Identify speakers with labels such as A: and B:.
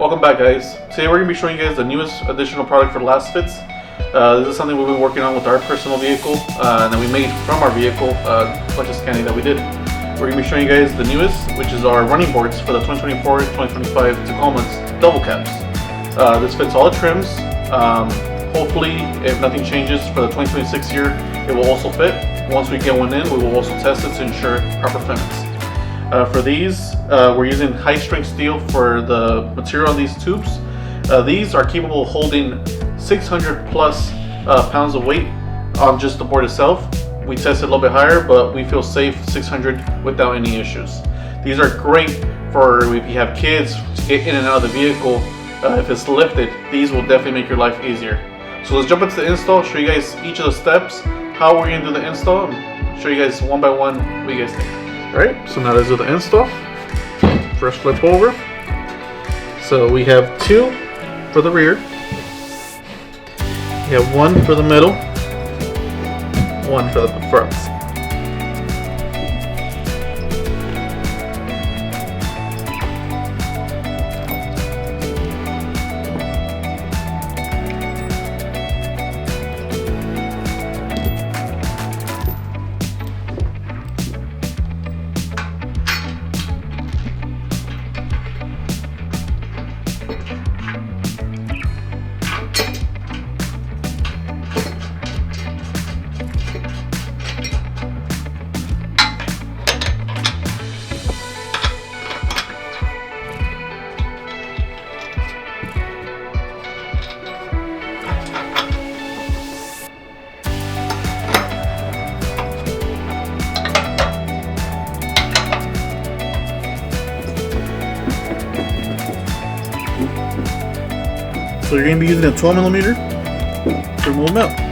A: Welcome back, guys. Today we're going to be showing you guys the newest additional product for Lasfits. This is something we've been working on with our personal vehicle and that we made from our vehicle, a bunch of scanning that we did. We're going to be showing you guys the newest, which is our running boards for the 2024-2025 Tacoma Double Cabs. This fits all the trims. Hopefully, if nothing changes for the 2026 year, it will also fit. Once we get one in, we will also test it to ensure proper fitments. For these, we're using high strength steel for the material on these tubes. These are capable of holding 600 plus pounds of weight on just the board itself. We tested a little bit higher, but we feel safe 600 without any issues. These are great for if you have kids to get in and out of the vehicle. If it's lifted, these will definitely make your life easier. So let's jump into the install, show you guys each of the steps, how we're going to do the install, and show you guys one by one what you guys think. Alright, so now let's do the install. First flip over. So we have two for the rear. We have one for the middle, one for the front. So you're going to be using a 12mm to remove them out.